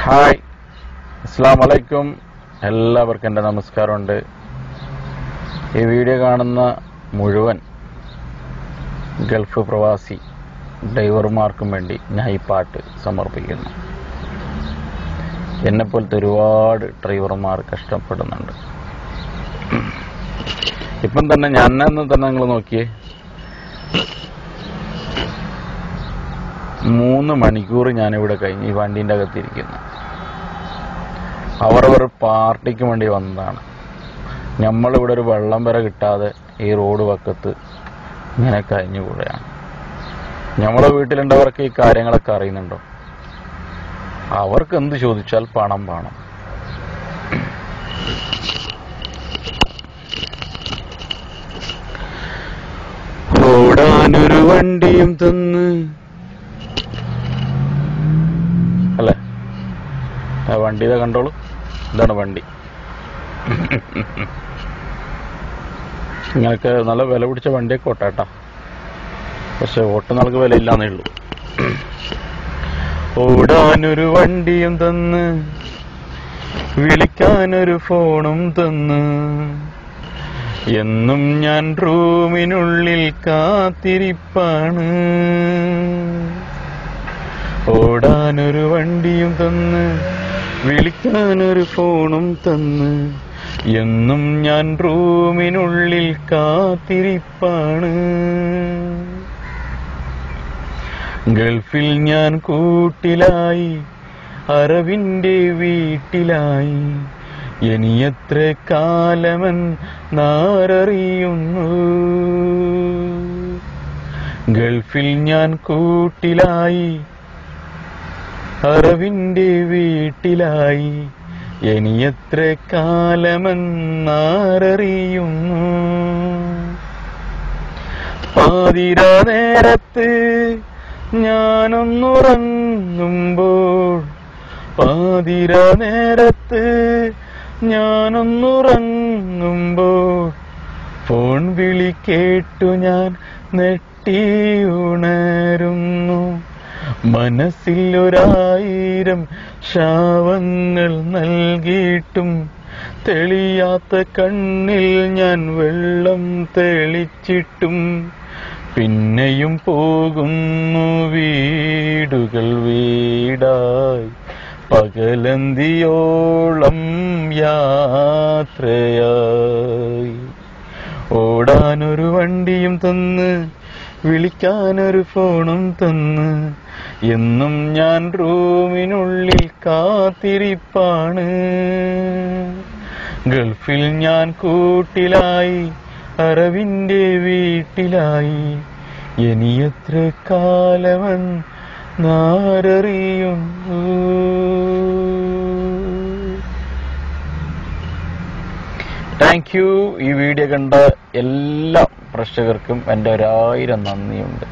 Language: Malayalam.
ഹായ്, അസ്സലാമു അലൈക്കും. എല്ലാവർക്കും എൻ്റെ നമസ്കാരമുണ്ട്. ഈ വീഡിയോ കാണുന്ന മുഴുവൻ ഗൾഫ് പ്രവാസി ഡ്രൈവർമാർക്കും വേണ്ടി ഞാൻ ഈ പാട്ട് സമർപ്പിക്കുന്നു. എന്നെപ്പോലത്തെ ഒരുപാട് ഡ്രൈവർമാർ കഷ്ടപ്പെടുന്നുണ്ട്. ഇപ്പം തന്നെ ഞാൻ നിങ്ങൾ നോക്കിയേ, 3 മണിക്കൂർ ഞാനിവിടെ കഴിഞ്ഞ് ഈ വണ്ടീൻ്റെ അകത്തിരിക്കുന്നു. അവരവർ പാർട്ടിക്ക് വേണ്ടി വന്നതാണ്. നമ്മളിവിടെ ഒരു വെള്ളം വരെ കിട്ടാതെ ഈ റോഡ് വക്കത്ത് ഇങ്ങനെ കഴിഞ്ഞുകൂടെയാണ്. നമ്മളെ വീട്ടിലുണ്ടവർക്ക് ഈ കാര്യങ്ങളൊക്കെ അറിയുന്നുണ്ടോ? അവർക്ക് എന്ത് ചോദിച്ചാൽ പണം വേണം. ഓടാനൊരു വണ്ടിയും തന്ന് അല്ലേ? വണ്ടിയുടെ കണ്ടോളൂ, ഇതാണ് വണ്ടി. നിങ്ങൾക്ക് നല്ല വില പിടിച്ച വണ്ടിയൊക്കെ ഓട്ടാട്ടാ, പക്ഷെ ഓട്ടുന്നാൾക്ക് വിലയില്ലാന്നേ ഉള്ളൂ. ഓടാനൊരു വണ്ടിയും തന്ന്, വിളിക്കാനൊരു ഫോണും തന്ന്, എന്നും ഞാൻ റൂമിനുള്ളിൽ കാത്തിരിപ്പാണ്. ഓടാനൊരു വണ്ടിയും തന്ന്, വിളിക്കാനൊരു ഫോണും തന്ന്, എന്നും ഞാൻ റൂമിനുള്ളിൽ കാത്തിരിപ്പാണ്. ഗൾഫിൽ ഞാൻ കൂട്ടിലായി, അറവിന്റെ വീട്ടിലായി, ഇനി എത്ര കാലമെന്നാരറിയുന്നു. ഗൾഫിൽ ഞാൻ കൂട്ടിലായി, അറവിന്റെ വീട്ടിലായി, ഇനി എത്ര കാലമെന്നാരറിയുന്നു. പാതിരാ നേരത്ത് ഞാനൊന്നുറങ്ങുമ്പോൾ, പാതിരാ നേരത്ത് ഞാനൊന്നുറങ്ങുമ്പോൾ, ഫോൺ വിളി കേട്ടു ഞാൻ നെട്ടിയുണരുന്നു. മനസ്സിൽ 1000 ശാപങ്ങൾ നൽകിയിട്ടും, തെളിയാത്ത കണ്ണിൽ ഞാൻ വെള്ളം തെളിച്ചിട്ടും, പിന്നെയും പോകുന്നു വീടുകൾ വീടായി, പകലന്തിയോളം യാത്രയായി. ഓടാനൊരു വണ്ടിയും തന്ന്, വിളിക്കാനൊരു ഫോണും തന്ന്, എന്നും ഞാൻ റൂമിനുള്ളിൽ കാത്തിരിപ്പാണ്. ഗൾഫിൽ ഞാൻ കൂട്ടിലായി, അറവിന്റെ വീട്ടിലായി, ഇനി എത്ര കാലമെന്നാരറിയുന്നു. Thank you. ഈ വീഡിയോ കണ്ട എല്ലാ പ്രേക്ഷകർക്കും എൻ്റെ 1000 നന്ദിയുണ്ട്.